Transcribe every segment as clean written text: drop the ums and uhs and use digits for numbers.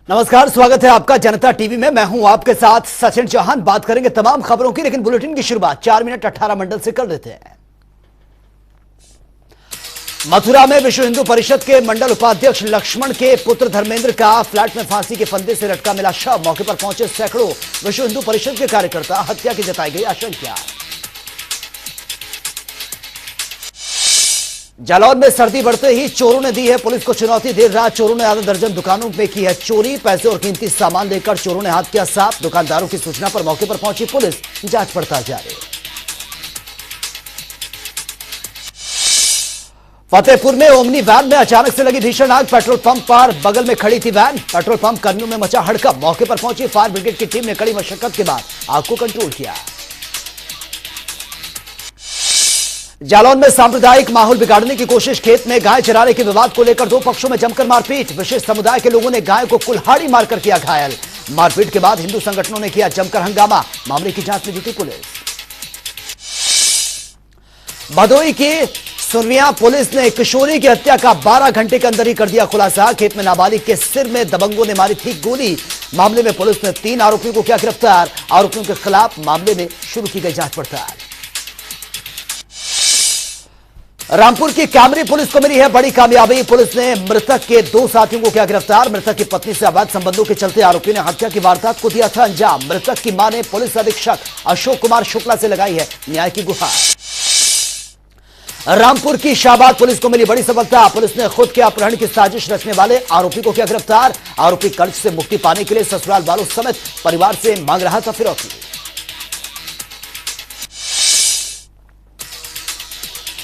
नमस्कार, स्वागत है आपका जनता टीवी में। मैं हूं आपके साथ सचिन चौहान। बात करेंगे तमाम खबरों की, लेकिन बुलेटिन की शुरुआत 4 मिनट 18 मंडल से कर देते हैं। मथुरा में विश्व हिंदू परिषद के मंडल उपाध्यक्ष लक्ष्मण के पुत्र धर्मेंद्र का फ्लैट में फांसी के फंदे से लटका मिला शव। मौके पर पहुंचे सैकड़ों विश्व हिंदू परिषद के कार्यकर्ता। हत्या की जताई गई आशंका। जालौन में सर्दी बढ़ते ही चोरों ने दी है पुलिस को चुनौती। देर रात चोरों ने आधा दर्जन दुकानों में की है चोरी। पैसे और कीमती सामान लेकर चोरों ने हाथ किया साफ। दुकानदारों की सूचना पर मौके पर पहुंची पुलिस, जांच पड़ताल जारी। फतेहपुर में ओमनी वैन में अचानक से लगी भीषण आग। पेट्रोल पंप पर बगल में खड़ी थी वैन। पेट्रोल पंप कर्मियों में मचा हड़कंप। मौके पर पहुंची फायर ब्रिगेड की टीम ने कड़ी मशक्कत के बाद आग को कंट्रोल किया। जालौन में सांप्रदायिक माहौल बिगाड़ने की कोशिश। खेत में गाय चराने के विवाद को लेकर दो पक्षों में जमकर मारपीट। विशेष समुदाय के लोगों ने गाय को कुल्हाड़ी मारकर किया घायल। मारपीट के बाद हिंदू संगठनों ने किया जमकर हंगामा। मामले की जांच में जुटी पुलिस। भदोई की सुरविया पुलिस ने किशोरी की हत्या का 12 घंटे के अंदर ही कर दिया खुलासा। खेत में नाबालिग के सिर में दबंगों ने मारी थी गोली। मामले में पुलिस ने 3 आरोपियों को किया गिरफ्तार। आरोपियों के खिलाफ मामले में शुरू की गई जांच पड़ताल। रामपुर की कैमरी पुलिस को मिली है बड़ी कामयाबी। पुलिस ने मृतक के 2 साथियों को किया गिरफ्तार। मृतक की पत्नी से अवैध संबंधों के चलते आरोपी ने हत्या की वारदात को दिया था अंजाम। मृतक की मां ने पुलिस अधीक्षक अशोक कुमार शुक्ला से लगाई है न्याय की गुहार। रामपुर की शाहबाद पुलिस को मिली बड़ी सफलता। पुलिस ने खुद के अपहरण की साजिश रचने वाले आरोपी को किया गिरफ्तार। आरोपी कर्ज से मुक्ति पाने के लिए ससुराल वालों समेत परिवार से मांग रहा था फिरौती।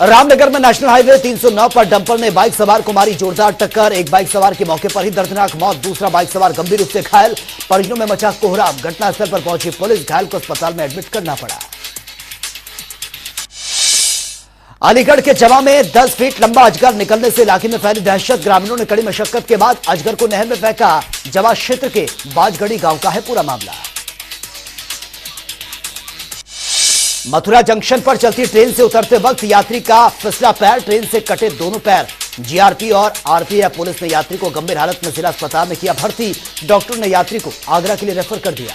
रामनगर में नेशनल हाईवे 309 पर डंपर ने बाइक सवार को मारी जोरदार टक्कर। एक बाइक सवार की मौके पर ही दर्दनाक मौत। दूसरा बाइक सवार गंभीर रूप से घायल। परिजनों में मचा कोहराम। घटनास्थल पर पहुंची पुलिस, घायल को अस्पताल में एडमिट करना पड़ा। अलीगढ़ के जवा में 10 फीट लंबा अजगर निकलने से इलाके में फैली दहशत। ग्रामीणों ने कड़ी मशक्कत के बाद अजगर को नहर में फेंका। जवा क्षेत्र के बाजगढ़ी गांव का है पूरा मामला। मथुरा जंक्शन पर चलती ट्रेन से उतरते वक्त यात्री का फिसला पैर। ट्रेन से कटे दोनों पैर। जीआरपी और आरपीएफ पुलिस ने यात्री को गंभीर हालत में जिला अस्पताल में किया भर्ती। डॉक्टर ने यात्री को आगरा के लिए रेफर कर दिया।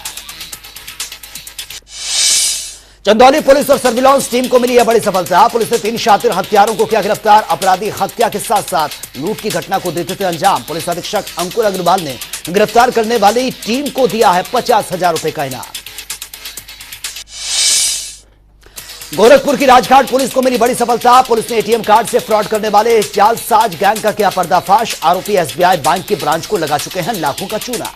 चंदौली पुलिस और सर्विलांस टीम को मिली है बड़ी सफलता। पुलिस ने 3 शातिर हत्यारों को किया गिरफ्तार। अपराधी हत्या के साथ साथ लूट की घटना को देते थे अंजाम। पुलिस अधीक्षक अंकुर अग्रवाल ने गिरफ्तार करने वाली टीम को दिया है 50,000 रुपए का इनाम। गोरखपुर की राजघाट पुलिस को मिली बड़ी सफलता। पुलिस ने एटीएम कार्ड से फ्रॉड करने वाले जालसाज गैंग का किया पर्दाफाश। आरोपी एसबीआई बैंक की ब्रांच को लगा चुके हैं लाखों का चूना।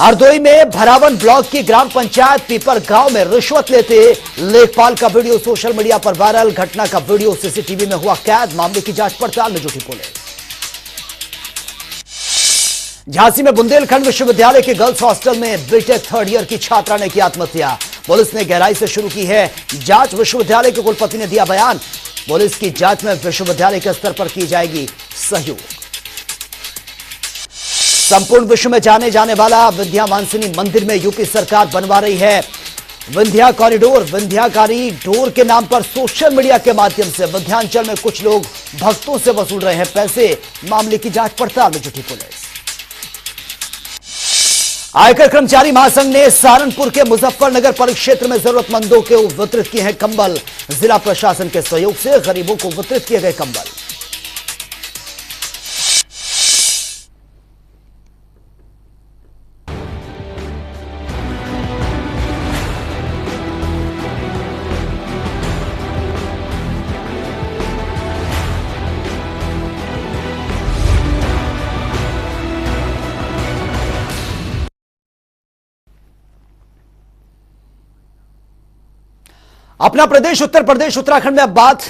हरदोई में भरावन ब्लॉक की ग्राम पंचायत पीपर गांव में रिश्वत लेते लेखपाल का वीडियो सोशल मीडिया पर वायरल। घटना का वीडियो सीसीटीवी में हुआ कैद। मामले की जांच पड़ताल में जुटी पुलिस। झांसी में बुंदेलखंड विश्वविद्यालय के गर्ल्स हॉस्टल में बीटेक 3rd ईयर की छात्रा ने की आत्महत्या। पुलिस ने गहराई से शुरू की है जांच। विश्वविद्यालय के कुलपति ने दिया बयान। पुलिस की जांच में विश्वविद्यालय के स्तर पर की जाएगी सहयोग। संपूर्ण विश्व में जाने जाने वाला विंध्या वांसिनी मंदिर में यूपी सरकार बनवा रही है विंध्या कॉरिडोर। विंध्याकारी डोर के नाम पर सोशल मीडिया के माध्यम से विंध्याचल में कुछ लोग भक्तों से वसूल रहे हैं पैसे। मामले की जांच पड़ताल में जुटी पुलिस। आयकर कर्मचारी महासंघ ने सहारनपुर के मुजफ्फरनगर परिक्षेत्र में जरूरतमंदों को वितरित किए हैं कंबल। जिला प्रशासन के सहयोग से गरीबों को वितरित किए गए कंबल। अपना प्रदेश उत्तर प्रदेश उत्तराखंड में अब बात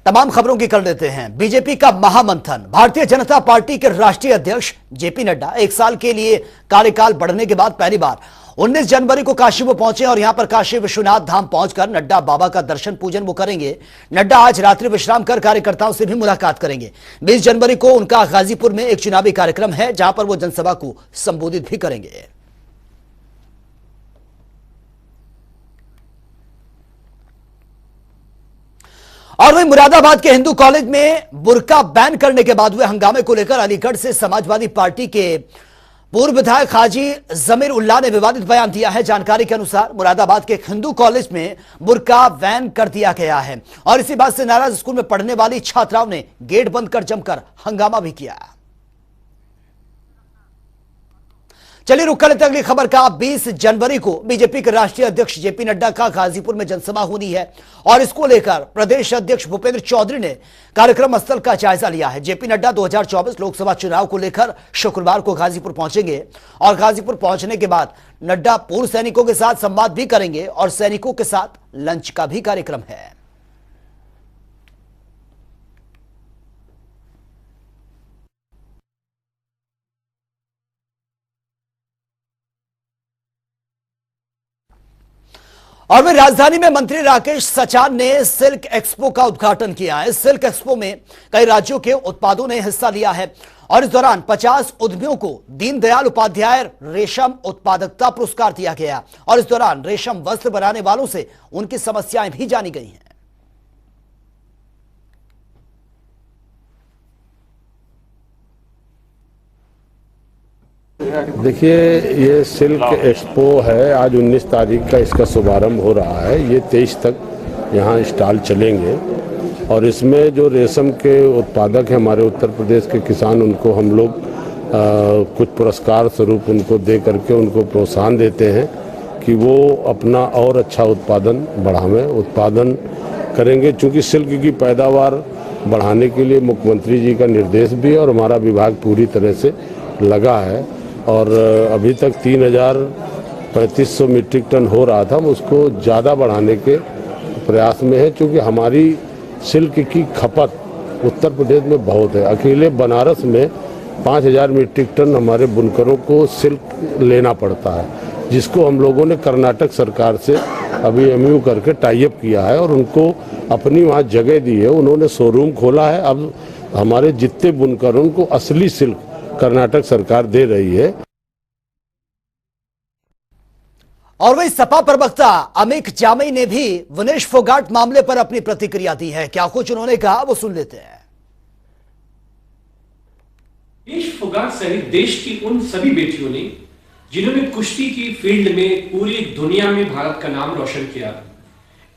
तमाम खबरों की कर लेते हैं। बीजेपी का महामंथन। भारतीय जनता पार्टी के राष्ट्रीय अध्यक्ष जेपी नड्डा 1 साल के लिए कार्यकाल बढ़ने के बाद पहली बार 19 जनवरी को काशी वो पहुंचे और यहां पर काशी विश्वनाथ धाम पहुंचकर नड्डा बाबा का दर्शन पूजन वो करेंगे। नड्डा आज रात्रि विश्राम कर कार्यकर्ताओं से भी मुलाकात करेंगे। 20 जनवरी को उनका गाजीपुर में एक चुनावी कार्यक्रम है जहां पर वो जनसभा को संबोधित भी करेंगे। और वहीं मुरादाबाद के हिंदू कॉलेज में बुर्का बैन करने के बाद हुए हंगामे को लेकर अलीगढ़ से समाजवादी पार्टी के पूर्व विधायक हाजी जमीर उल्लाह ने विवादित बयान दिया है। जानकारी के अनुसार मुरादाबाद के एक हिंदू कॉलेज में बुर्का बैन कर दिया गया है और इसी बात से नाराज स्कूल में पढ़ने वाली छात्राओं ने गेट बंद कर जमकर हंगामा भी किया। चलिए रुक कर लेते अगली खबर का। 20 जनवरी को बीजेपी के राष्ट्रीय अध्यक्ष जेपी नड्डा का गाजीपुर में जनसभा होनी है और इसको लेकर प्रदेश अध्यक्ष भूपेंद्र चौधरी ने कार्यक्रम स्थल का जायजा लिया है। जेपी नड्डा 2024 लोकसभा चुनाव को लेकर शुक्रवार को गाजीपुर पहुंचेंगे और गाजीपुर पहुंचने के बाद नड्डा पूर्व सैनिकों के साथ संवाद भी करेंगे और सैनिकों के साथ लंच का भी कार्यक्रम है। और वहीं राजधानी में मंत्री राकेश सचान ने सिल्क एक्सपो का उद्घाटन किया है। सिल्क एक्सपो में कई राज्यों के उत्पादों ने हिस्सा लिया है और इस दौरान 50 उद्यमियों को दीनदयाल उपाध्याय रेशम उत्पादकता पुरस्कार दिया गया और इस दौरान रेशम वस्त्र बनाने वालों से उनकी समस्याएं भी जानी गई हैं। देखिए, ये सिल्क एक्सपो है। आज 19 तारीख का इसका शुभारंभ हो रहा है। ये 23 तक यहाँ स्टॉल चलेंगे और इसमें जो रेशम के उत्पादक हैं हमारे उत्तर प्रदेश के किसान, उनको हम लोग कुछ पुरस्कार स्वरूप उनको दे करके उनको प्रोत्साहन देते हैं कि वो अपना और अच्छा उत्पादन करेंगे। चूँकि सिल्क की पैदावार बढ़ाने के लिए मुख्यमंत्री जी का निर्देश भी है और हमारा विभाग पूरी तरह से लगा है और अभी तक 3,3500 मीट्रिक टन हो रहा था। हम उसको ज़्यादा बढ़ाने के प्रयास में है, क्योंकि हमारी सिल्क की खपत उत्तर प्रदेश में बहुत है। अकेले बनारस में 5,000 मीट्रिक टन हमारे बुनकरों को सिल्क लेना पड़ता है, जिसको हम लोगों ने कर्नाटक सरकार से अभी एमयू करके टाई अप किया है और उनको अपनी वहाँ जगह दी है। उन्होंने शोरूम खोला है। अब हमारे जितने बुनकरों को असली सिल्क कर्नाटक सरकार दे रही है। और वही सपा प्रवक्ता अमित जामई ने भी विनेश फोगाट मामले पर अपनी प्रतिक्रिया दी है। क्या कुछ उन्होंने कहा वो सुन लेते हैं। विनेश फोगाट सहित देश की उन सभी बेटियों ने जिन्होंने कुश्ती की फील्ड में पूरी दुनिया में भारत का नाम रोशन किया,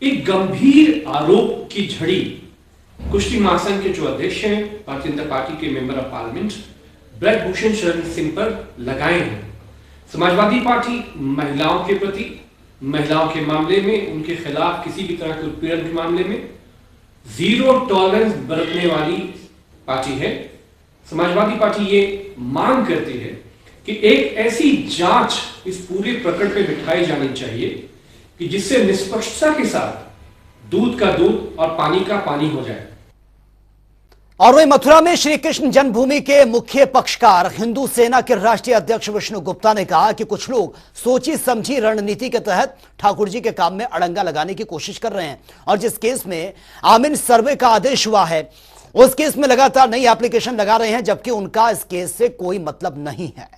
एक गंभीर आरोप की झड़ी कुश्ती महासंघ के जो अध्यक्ष हैं, भारतीय जनता पार्टी के member of parliament Brijbhushan Sharan Singh पर लगाए हैं। समाजवादी पार्टी महिलाओं के प्रति, महिलाओं के मामले में, उनके खिलाफ किसी भी तरह के उत्पीड़न के मामले में जीरो टॉलरेंस बरतने वाली पार्टी है। समाजवादी पार्टी ये मांग करती है कि एक ऐसी जांच इस पूरे प्रकरण में बिठाई जानी चाहिए कि जिससे निष्पक्षता के साथ दूध का दूध और पानी का पानी हो जाए। और वही मथुरा में श्री कृष्ण जन्मभूमि के मुख्य पक्षकार हिंदू सेना के राष्ट्रीय अध्यक्ष विष्णु गुप्ता ने कहा कि कुछ लोग सोची समझी रणनीति के तहत ठाकुर जी के काम में अड़ंगा लगाने की कोशिश कर रहे हैं और जिस केस में आमीन सर्वे का आदेश हुआ है उस केस में लगातार नई एप्लीकेशन लगा रहे हैं, जबकि उनका इस केस से कोई मतलब नहीं है।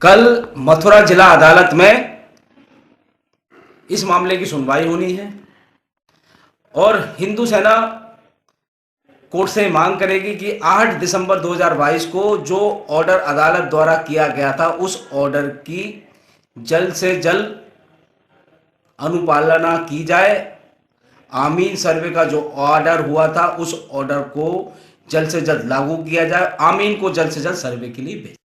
कल मथुरा जिला अदालत में इस मामले की सुनवाई होनी है और हिंदू सेना कोर्ट से मांग करेगी कि 8 दिसंबर 2022 को जो ऑर्डर अदालत द्वारा किया गया था उस ऑर्डर की जल्द से जल्द अनुपालना की जाए। आमीन सर्वे का जो ऑर्डर हुआ था उस ऑर्डर को जल्द से जल्द लागू किया जाए। आमीन को जल्द से जल्द सर्वे के लिए भेजें।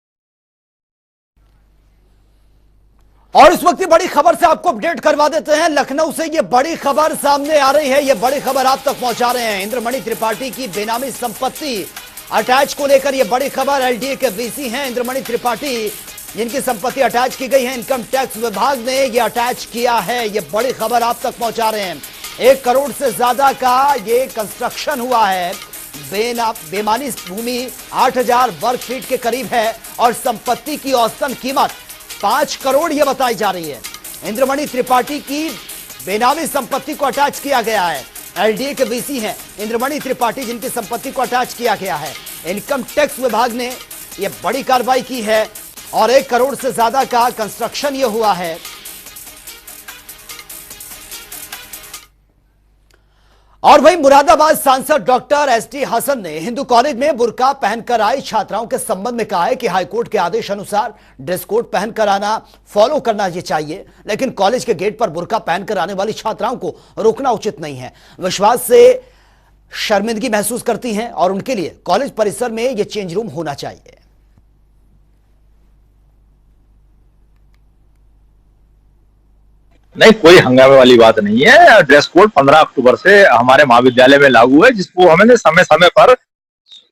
और इस वक्त की बड़ी खबर से आपको अपडेट करवा देते हैं। लखनऊ से ये बड़ी खबर सामने आ रही है, ये बड़ी खबर आप तक पहुंचा रहे हैं। इंद्रमणि त्रिपाठी की बेनामी संपत्ति अटैच को लेकर ये बड़ी खबर। एलडीए के वीसी हैं इंद्रमणि त्रिपाठी, जिनकी संपत्ति अटैच की गई है। इनकम टैक्स विभाग ने ये अटैच किया है, ये बड़ी खबर आप तक पहुंचा रहे हैं। 1 करोड़ से ज्यादा का ये कंस्ट्रक्शन हुआ है। बेमानी भूमि 8,000 वर्ग फीट के करीब है और संपत्ति की औसतन कीमत 5 करोड़ यह बताई जा रही है। इंद्रमणि त्रिपाठी की बेनामी संपत्ति को अटैच किया गया है। एलडीए के वीसी हैं इंद्रमणि त्रिपाठी, जिनकी संपत्ति को अटैच किया गया है। इनकम टैक्स विभाग ने यह बड़ी कार्रवाई की है और 1 करोड़ से ज्यादा का कंस्ट्रक्शन यह हुआ है। और वहीं मुरादाबाद सांसद डॉक्टर एसटी हसन ने हिंदू कॉलेज में बुर्का पहनकर आई छात्राओं के संबंध में कहा है कि हाईकोर्ट के आदेश अनुसार ड्रेस कोड पहनकर आना फॉलो करना ये चाहिए, लेकिन कॉलेज के गेट पर बुर्का पहनकर आने वाली छात्राओं को रोकना उचित नहीं है। विश्वास से शर्मिंदगी महसूस करती हैं और उनके लिए कॉलेज परिसर में यह चेंज रूम होना चाहिए। नहीं, कोई हंगामे वाली बात नहीं है। ड्रेस कोड 15 अक्टूबर से हमारे महाविद्यालय में लागू है, जिसको हमने समय समय पर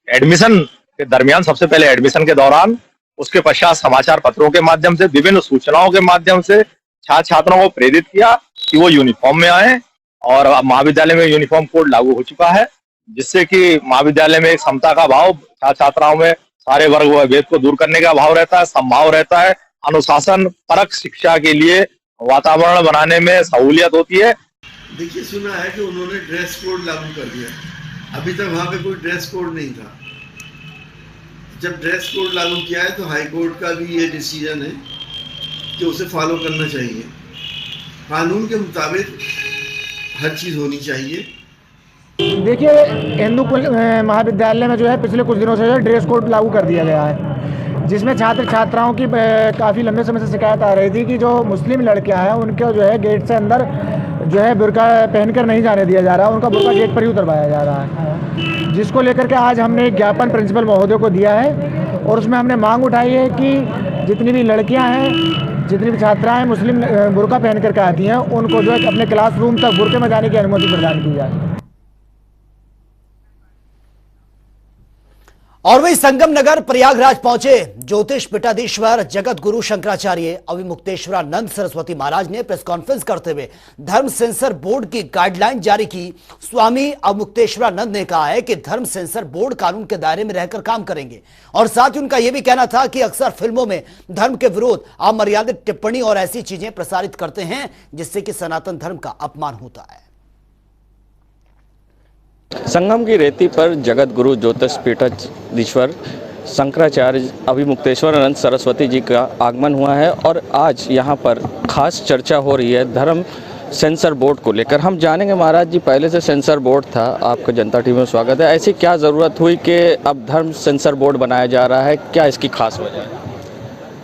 एडमिशन के दरमियान, सबसे पहले एडमिशन के दौरान, उसके पश्चात समाचार पत्रों के माध्यम से, विभिन्न सूचनाओं के माध्यम से छात्र छात्राओं को प्रेरित किया कि वो यूनिफॉर्म में आए। और महाविद्यालय में यूनिफॉर्म कोड लागू हो चुका है, जिससे कि महाविद्यालय में एक समता का भाव, छात्र छात्राओं में सारे वर्ग व भेद को दूर करने का भाव रहता है, समभाव रहता है, अनुशासन परक शिक्षा के लिए वातावरण बनाने में सहूलियत होती है। देखिए, सुना है कि उन्होंने ड्रेस कोड लागू कर दिया, अभी तक वहां पे कोई ड्रेस कोड नहीं था। जब ड्रेस कोड लागू किया है तो हाई कोर्ट का भी ये डिसीजन है कि उसे फॉलो करना चाहिए। कानून के मुताबिक हर चीज़ होनी चाहिए। देखिए, हिंदू महाविद्यालय में जो है पिछले कुछ दिनों से जो है ड्रेस कोड लागू कर दिया गया है, जिसमें छात्र छात्राओं की काफ़ी लंबे समय से शिकायत आ रही थी कि जो मुस्लिम लड़कियां हैं उनको जो है गेट से अंदर जो है बुर्का पहनकर नहीं जाने दिया जा रहा, उनका बुर्का गेट पर ही उतरवाया जा रहा है, जिसको लेकर के आज हमने एक ज्ञापन प्रिंसिपल महोदय को दिया है। और उसमें हमने मांग उठाई है कि जितनी भी लड़कियाँ हैं, जितनी भी छात्राएँ मुस्लिम बुर्का पहन करके आती हैं, उनको जो है अपने क्लासरूम तक बुर्के में जाने की अनुमति प्रदान की जाए। और वही संगम नगर प्रयागराज पहुंचे ज्योतिष पीठाधीश्वर जगत गुरु शंकराचार्य अविमुक्तेश्वरानंद सरस्वती महाराज ने प्रेस कॉन्फ्रेंस करते हुए धर्म सेंसर बोर्ड की गाइडलाइन जारी की। स्वामी अविमुक्तेश्वरानंद ने कहा है कि धर्म सेंसर बोर्ड कानून के दायरे में रहकर काम करेंगे, और साथ ही उनका यह भी कहना था कि अक्सर फिल्मों में धर्म के विरोध अमर्यादित टिप्पणी और ऐसी चीजें प्रसारित करते हैं जिससे कि सनातन धर्म का अपमान होता है। संगम की रेती पर जगत गुरु ज्योतिष पीठाधीश्वर शंकराचार्य अविमुक्तेश्वरानंद सरस्वती जी का आगमन हुआ है और आज यहाँ पर खास चर्चा हो रही है धर्म सेंसर बोर्ड को लेकर। हम जानेंगे महाराज जी, पहले से सेंसर बोर्ड था, आपका जनता टीवी में स्वागत है। ऐसी क्या ज़रूरत हुई कि अब धर्म सेंसर बोर्ड बनाया जा रहा है, क्या इसकी खास वजह है?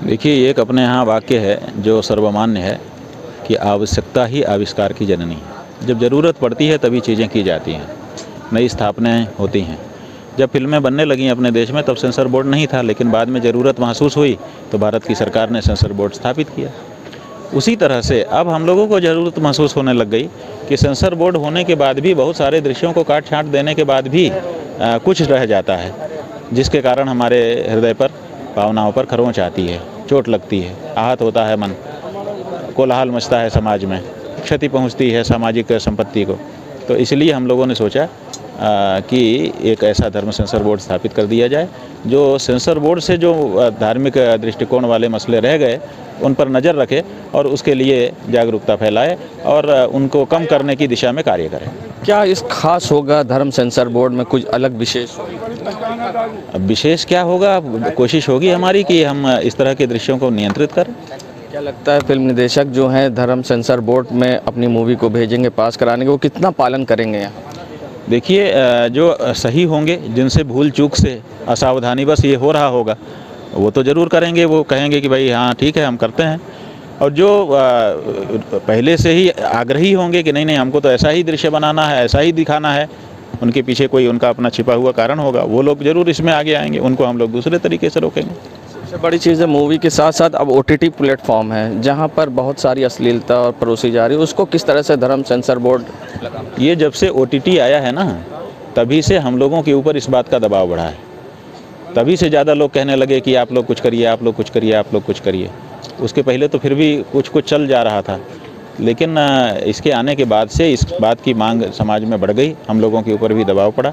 देखिए, एक अपने यहाँ वाक्य है जो सर्वमान्य है कि आवश्यकता ही आविष्कार की जननी है। जब ज़रूरत पड़ती है तभी चीज़ें की जाती हैं, नई स्थापनाएं होती हैं। जब फिल्में बनने लगी अपने देश में तब सेंसर बोर्ड नहीं था, लेकिन बाद में ज़रूरत महसूस हुई तो भारत की सरकार ने सेंसर बोर्ड स्थापित किया। उसी तरह से अब हम लोगों को ज़रूरत महसूस होने लग गई कि सेंसर बोर्ड होने के बाद भी बहुत सारे दृश्यों को काट छाँट देने के बाद भी कुछ रह जाता है, जिसके कारण हमारे हृदय पर, भावनाओं पर खरोंच आती है, चोट लगती है, आहत होता है मन, कोलाहल मचता है समाज में, क्षति पहुँचती है सामाजिक संपत्ति को। तो इसलिए हम लोगों ने सोचा कि एक ऐसा धर्म सेंसर बोर्ड स्थापित कर दिया जाए जो सेंसर बोर्ड से जो धार्मिक दृष्टिकोण वाले मसले रह गए उन पर नज़र रखे और उसके लिए जागरूकता फैलाए और उनको कम करने की दिशा में कार्य करें। क्या इस खास होगा धर्म सेंसर बोर्ड में कुछ अलग विशेष? अब विशेष क्या होगा, कोशिश होगी हमारी कि हम इस तरह के दृश्यों को नियंत्रित करें। क्या लगता है फिल्म निदेशक जो हैं धर्म सेंसर बोर्ड में अपनी मूवी को भेजेंगे पास कराने के, वो कितना पालन करेंगे यहाँ? देखिए, जो सही होंगे, जिनसे भूल चूक से असावधानी बस ये हो रहा होगा, वो तो ज़रूर करेंगे, वो कहेंगे कि भाई हाँ ठीक है हम करते हैं। और जो पहले से ही आग्रही होंगे कि नहीं नहीं हमको तो ऐसा ही दृश्य बनाना है, ऐसा ही दिखाना है, उनके पीछे कोई उनका अपना छिपा हुआ कारण होगा, वो लोग ज़रूर इसमें आगे आएंगे, उनको हम लोग दूसरे तरीके से रोकेंगे। सबसे बड़ी चीज़ है मूवी के साथ साथ अब OTT प्लेटफॉर्म है जहाँ पर बहुत सारी अश्लीलता और परोसी जा रही है, उसको किस तरह से धर्म सेंसर बोर्ड लगा? ये जब से OTT आया है ना, तभी से हम लोगों के ऊपर इस बात का दबाव बढ़ा है। तभी से ज़्यादा लोग कहने लगे कि आप लोग कुछ करिए, आप लोग कुछ करिए, आप लोग कुछ करिए। उसके पहले तो फिर भी कुछ कुछ चल जा रहा था, लेकिन इसके आने के बाद से इस बात की मांग समाज में बढ़ गई, हम लोगों के ऊपर भी दबाव पड़ा,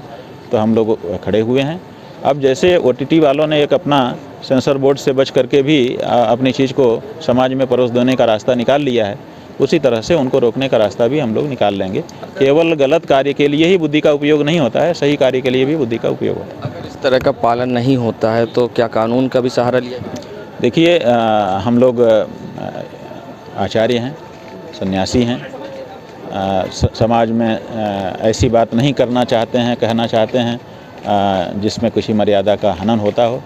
तो हम लोग खड़े हुए हैं। अब जैसे OTT वालों ने एक अपना सेंसर बोर्ड से बच करके भी अपनी चीज़ को समाज में परोस देने का रास्ता निकाल लिया है, उसी तरह से उनको रोकने का रास्ता भी हम लोग निकाल लेंगे। केवल गलत कार्य के लिए ही बुद्धि का उपयोग नहीं होता है, सही कार्य के लिए भी बुद्धि का उपयोग होता है। अगर इस तरह का पालन नहीं होता है तो क्या कानून का भी सहारा लिया? देखिए, हम लोग आचार्य हैं, सन्यासी हैं, समाज में ऐसी बात नहीं करना चाहते हैं, कहना चाहते हैं जिसमें किसी मर्यादा का हनन होता हो,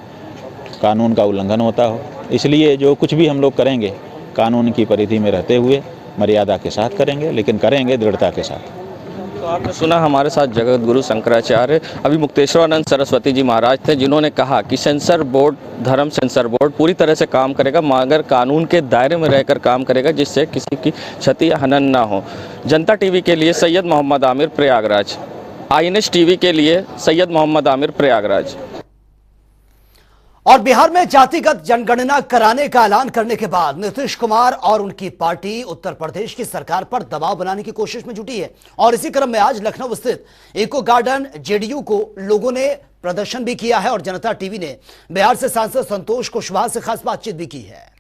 कानून का उल्लंघन होता हो। इसलिए जो कुछ भी हम लोग करेंगे कानून की परिधि में रहते हुए मर्यादा के साथ करेंगे, लेकिन करेंगे दृढ़ता के साथ। तो आपने सुना हमारे साथ जगत गुरु शंकराचार्य अभिमुक्तेश्वरानंद सरस्वती जी महाराज थे, जिन्होंने कहा कि सेंसर बोर्ड, धर्म सेंसर बोर्ड पूरी तरह से काम करेगा, मगर कानून के दायरे में रहकर काम करेगा, जिससे किसी की क्षति या हनन ना हो। जनता टीवी के लिए सैयद मोहम्मद आमिर, प्रयागराज। INS टीवी के लिए सैयद मोहम्मद आमिर, प्रयागराज। और बिहार में जातिगत जनगणना कराने का ऐलान करने के बाद नीतीश कुमार और उनकी पार्टी उत्तर प्रदेश की सरकार पर दबाव बनाने की कोशिश में जुटी है। और इसी क्रम में आज लखनऊ स्थित इको गार्डन JDU को लोगों ने प्रदर्शन भी किया है और जनता टीवी ने बिहार से सांसद संतोष कुशवाहा से खास बातचीत भी की है।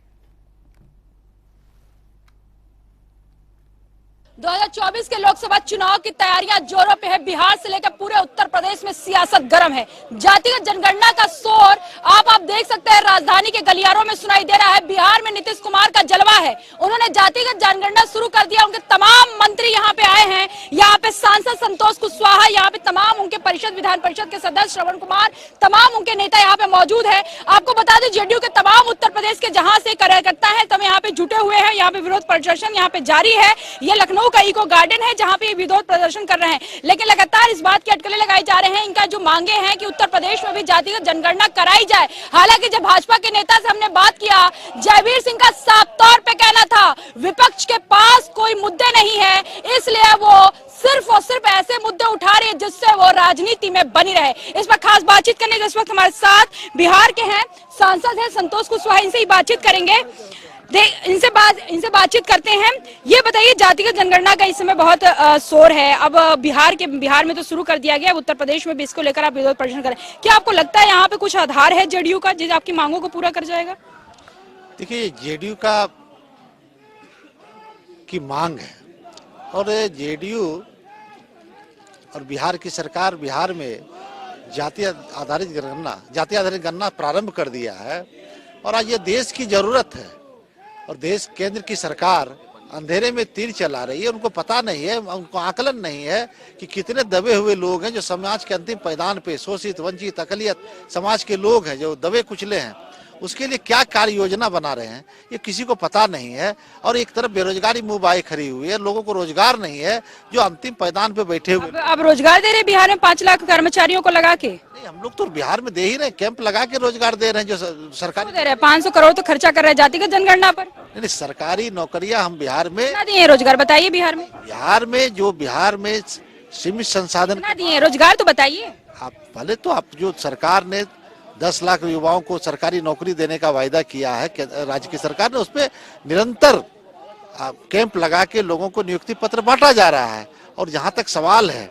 2024 के लोकसभा चुनाव की तैयारियां जोरों पे है। बिहार से लेकर पूरे उत्तर प्रदेश में सियासत गर्म है। जातिगत जनगणना का शोर आप देख सकते हैं, राजधानी के गलियारों में सुनाई दे रहा है। बिहार में नीतीश कुमार का जलवा है। उन्होंने जातिगत जनगणना शुरू कर दिया। उनके तमाम मंत्री यहाँ पे आए हैं। यहाँ पे सांसद संतोष कुशवाहा, यहाँ पे तमाम उनके परिषद, विधान परिषद के सदस्य श्रवण कुमार, तमाम उनके नेता यहाँ पे मौजूद है। आपको बता दें, JDU के तमाम उत्तर प्रदेश के जहां से कार्यकर्ता है तब यहाँ पे जुटे हुए हैं। यहाँ पे विरोध प्रदर्शन यहाँ पे जारी है। ये लखनऊ का इको गार्डन है जहां पे ये विरोध प्रदर्शन कर रहे हैं, लेकिन लगातार इस बात की अटकलें लगाई जा रहे हैं। इनका जो मांगे हैं कि उत्तर प्रदेश में भी जातिगत जनगणना कराई जाए। हालांकि जब भाजपा के नेता से हमने बात किया, जयवीर सिंह का साफ तौर पे कहना था विपक्ष के पास कोई मुद्दे नहीं है, इसलिए वो सिर्फ और सिर्फ ऐसे मुद्दे उठा रहे हैं जिससे वो राजनीति में बनी रहे। इस पर खास बातचीत करने के इस वक्त हमारे साथ बिहार के हैं, सांसद हैं संतोष कुशवाहा। इनसे ही बातचीत करेंगे, इनसे बातचीत करते हैं। ये बताइए, जातिगत जनगणना का इस समय बहुत शोर है। अब बिहार में तो शुरू कर दिया गया, उत्तर प्रदेश में भी इसको लेकर आप विरोध प्रदर्शन करें। क्या आपको लगता है यहाँ पे कुछ आधार है JDU का जिस आपकी मांगों को पूरा कर जाएगा? देखिए, JDU की मांग है और JDU और बिहार की सरकार बिहार में जाति आधारित गणना प्रारंभ कर दिया है और आज ये देश की जरूरत है। और केंद्र की सरकार अंधेरे में तीर चला रही है। उनको पता नहीं है, उनको आकलन नहीं है कि कितने दबे हुए लोग हैं जो समाज के अंतिम पायदान पे, शोषित, वंचित, अकलियत समाज के लोग हैं जो दबे कुचले हैं। उसके लिए क्या कार्य योजना बना रहे हैं ये किसी को पता नहीं है। और एक तरफ बेरोजगारी मुंह बाए खड़ी हुई है, लोगों को रोजगार नहीं है जो अंतिम पायदान पे बैठे हुए। अब रोजगार दे रहे बिहार में 5 लाख कर्मचारियों को लगा के? नहीं, हम लोग तो बिहार में दे ही रहे, कैंप लगा के रोजगार दे रहे हैं। जो सरकारी दे रहे हैं 500 करोड़ तो खर्चा कर रहे हैं जातिगत जनगणना पर। नहीं, सरकारी नौकरियां हम बिहार में दिए रोजगार, बताइए बिहार में सीमित संसाधन दिए रोजगार तो बताइए आप। पहले तो आप जो सरकार ने 10 लाख युवाओं को सरकारी नौकरी देने का वायदा किया है राज्य की सरकार ने, उस पर निरंतर कैंप लगा के लोगों को नियुक्ति पत्र बांटा जा रहा है। और जहां तक सवाल है,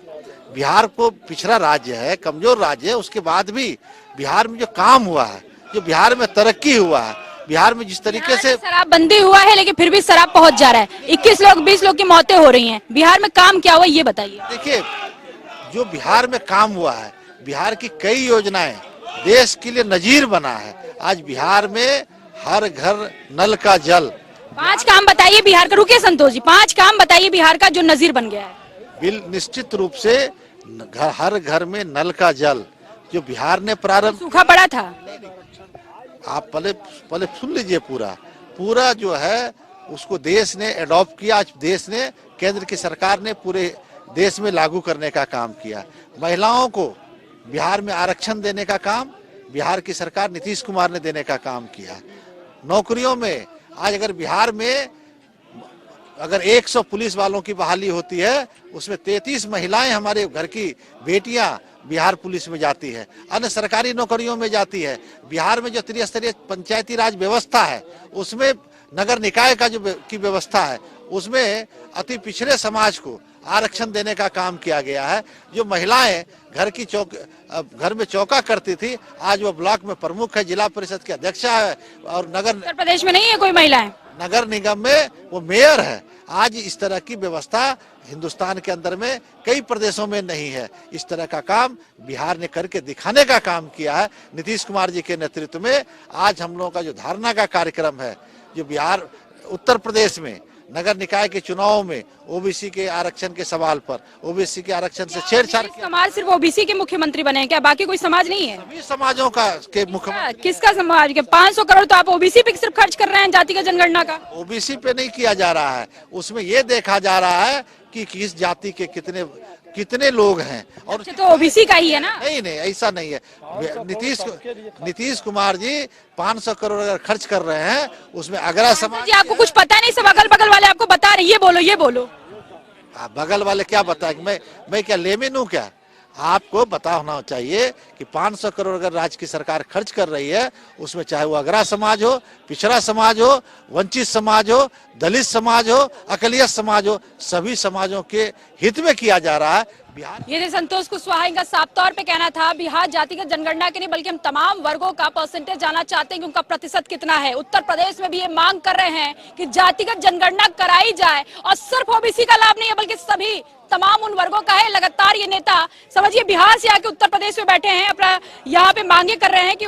बिहार को पिछड़ा राज्य है, कमजोर राज्य है, उसके बाद भी बिहार में जो काम हुआ है, जो बिहार में तरक्की हुआ है, बिहार में जिस तरीके से शराबबंदी हुआ है लेकिन फिर भी शराब पहुंच जा रहा है, 20 लोग की मौतें हो रही हैं। बिहार में काम क्या हुआ ये बताइए। देखिए, जो बिहार में काम हुआ है, बिहार की कई योजनाएं देश के लिए नजीर बना है। आज बिहार में हर घर नल का जल। 5 काम बताइए बिहार का। रुकिए संतोष जी, 5 काम बताइए बिहार का जो नजीर बन गया है। बिल निश्चित रूप से हर घर में नल का जल जो बिहार ने प्रारंभ। सूखा पड़ा था, आप पहले सुन लीजिए। पूरा जो है उसको देश ने एडॉप्ट किया। आज देश ने, केंद्र की सरकार ने पूरे देश में लागू करने का काम किया। महिलाओं को बिहार में आरक्षण देने का काम बिहार की सरकार नीतीश कुमार ने देने का काम किया। नौकरियों में आज अगर बिहार में अगर 100 पुलिस वालों की बहाली होती है, उसमें 33 महिलाएं हमारे घर की बेटियां बिहार पुलिस में जाती है, अन्य सरकारी नौकरियों में जाती है। बिहार में जो त्रिस्तरीय पंचायती राज व्यवस्था है, उसमें नगर निकाय का जो की व्यवस्था है, उसमें अति पिछड़े समाज को आरक्षण देने का काम किया गया है। जो महिलाएं घर में चौका करती थी, आज वो ब्लॉक में प्रमुख है, जिला परिषद की अध्यक्षा है और उत्तर प्रदेश में नहीं है कोई महिलाएं, नगर निगम में वो मेयर है। आज इस तरह की व्यवस्था हिंदुस्तान के अंदर में कई प्रदेशों में नहीं है। इस तरह का काम बिहार ने करके दिखाने का काम किया है नीतीश कुमार जी के नेतृत्व में। आज हम लोगों का जो धारणा का कार्यक्रम है, जो बिहार उत्तर प्रदेश में नगर निकाय के चुनाव में ओबीसी के आरक्षण के सवाल पर, ओबीसी के आरक्षण से छेड़छाड़ किया। समाज सिर्फ ओबीसी के मुख्यमंत्री बने हैं क्या, बाकी कोई समाज नहीं है? सभी समाजों का के मुख्यमंत्री। किसका समाज के 500 करोड़ तो आप ओबीसी पे सिर्फ खर्च कर रहे हैं, जातिगत जनगणना का? ओबीसी पे नहीं किया जा रहा है, उसमें ये देखा जा रहा है कि किस जाति के कितने लोग हैं। और तो ओबीसी का ही है ना? नहीं, ऐसा नहीं है। नीतीश कुमार जी 500 करोड़ अगर खर्च कर रहे हैं, उसमें अगरा समाज जी आपको कुछ पता नहीं, सब अगल बगल वाले आपको बता रहे, ये बोलो। बगल वाले क्या बताए, मैं क्या लेमिन हूँ क्या? आपको पता होना चाहिए कि 500 करोड़ अगर राज्य की सरकार खर्च कर रही है, उसमें चाहे वो अगरा समाज हो, पिछड़ा समाज हो, वंचित समाज हो, दलित समाज हो, अकलियत समाज हो, सभी समाजों के हित में किया जा रहा है। बिहार ये संतोष कुशवाहा इनका साफ तौर पे कहना था, बिहार जातिगत जनगणना के नहीं बल्कि हम तमाम वर्गों का परसेंटेज जानना चाहते हैं कि उनका प्रतिशत कितना है। उत्तर प्रदेश में भी ये मांग कर रहे हैं कि जातिगत जनगणना कराई जाए और सिर्फ ओबीसी का लाभ नहीं है बल्कि सभी तमाम उन वर्गों का है। लगातार ये नेता समझिए बिहार से आके उत्तर प्रदेश में बैठे हैं, अपना यहाँ पे मांगे कर रहे हैं कि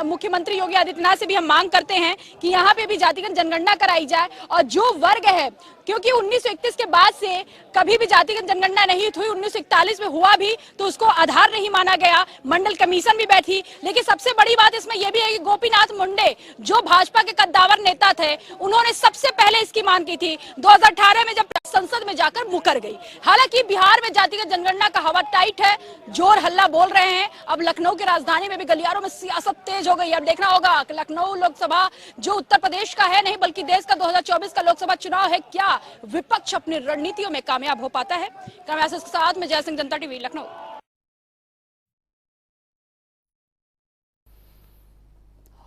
मुख्यमंत्री योगी आदित्यनाथ से भी हम मांग करते हैं कि यहाँ पे भी जातिगत जनगणना कराई जाए। और जो वर्ग है, क्योंकि 1931 के बाद से कभी भी जातिगत जनगणना नहीं हुई, 1941 में हुआ भी तो उसको आधार नहीं माना गया, मंडल कमीशन भी बैठी। लेकिन सबसे बड़ी बात इसमें यह भी है कि गोपीनाथ मुंडे जो भाजपा के कद्दावर नेता थे, उन्होंने सबसे पहले इसकी मांग की थी 2018 में, जब संसद में जाकर मुकर गई। हालांकि बिहार में जातिगत जनगणना का हवा टाइट है, जोर हल्ला बोल रहे हैं। अब लखनऊ की राजधानी में भी गलियारों में सियासत तेज हो गई। अब देखना होगा कि लखनऊ लोकसभा जो उत्तर प्रदेश का है नहीं बल्कि देश का 2024 का लोकसभा चुनाव है, क्या विपक्ष अपनी रणनीतियों में कामयाब हो पाता है? कैमरा के साथ में जय सिंह, जनता टीवी, लखनऊ।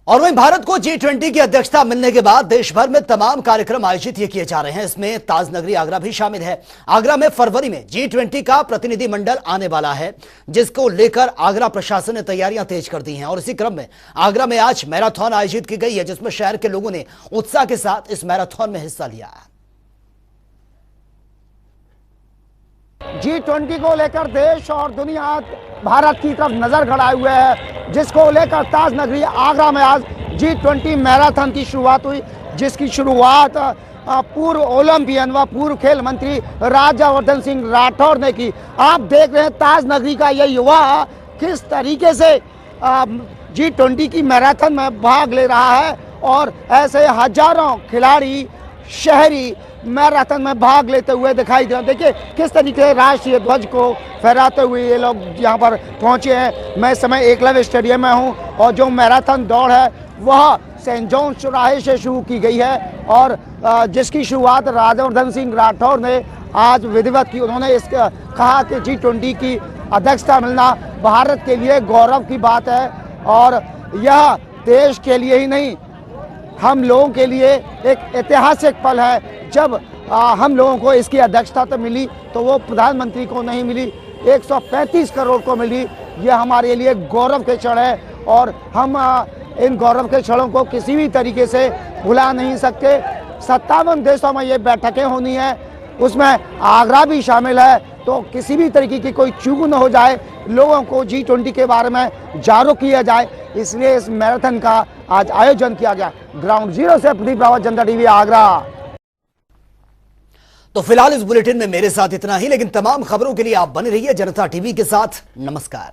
और वहीं भारत को G20 की अध्यक्षता मिलने के बाद देश भर में तमाम कार्यक्रम आयोजित किए जा रहे हैं। इसमें ताजनगरी आगरा भी शामिल है। आगरा में फरवरी में G20 का प्रतिनिधिमंडल आने वाला है, जिसको लेकर आगरा प्रशासन ने तैयारियां तेज कर दी हैं। और इसी क्रम में आगरा में आज मैराथन आयोजित की गई है, जिसमें शहर के लोगों ने उत्साह के साथ इस मैराथन में हिस्सा लिया है। G20 को लेकर देश और दुनिया भारत की तरफ नजर गड़ाए हुए है, जिसको लेकर ताजनगरी आगरा में आज G20 मैराथन की शुरुआत हुई, जिसकी शुरुआत पूर्व ओलंपियन व पूर्व खेल मंत्री राज्यवर्धन सिंह राठौर ने की। आप देख रहे हैं ताजनगरी का यह युवा किस तरीके से G20 की मैराथन में भाग ले रहा है और ऐसे हजारों खिलाड़ी शहरी मैराथन में भाग लेते हुए दिखाई दे रहे हैं। देखिए किस तरीके से राष्ट्रीय ध्वज को फहराते हुए ये लोग यहाँ पर पहुँचे हैं। मैं इस समय एकलव्य स्टेडियम में हूँ और जो मैराथन दौड़ है वह सेंट जॉन चौराहे से शुरू की गई है और जिसकी शुरुआत राज्यवर्धन सिंह राठौर ने आज विधिवत की। उन्होंने इसका कहा कि G20 की अध्यक्षता मिलना भारत के लिए गौरव की बात है और यह देश के लिए ही नहीं, हम लोगों के लिए एक ऐतिहासिक पल है। जब हम लोगों को इसकी अध्यक्षता तो मिली तो वो प्रधानमंत्री को नहीं मिली, 135 करोड़ को मिली। ये हमारे लिए गौरव के क्षण है और हम इन गौरव के क्षणों को किसी भी तरीके से भुला नहीं सकते। 57 देशों में ये बैठकें होनी है, उसमें आगरा भी शामिल है, तो किसी भी तरीके की कोई चूक न हो जाए, लोगों को G20 के बारे में जागरूक किया जाए, इसलिए इस मैराथन का आज आयोजन किया गया। ग्राउंड जीरो से प्रदीप रावत, जनता टीवी, आगरा। तो फिलहाल इस बुलेटिन में मेरे साथ इतना ही, लेकिन तमाम खबरों के लिए आप बने रहिए जनता टीवी के साथ। नमस्कार।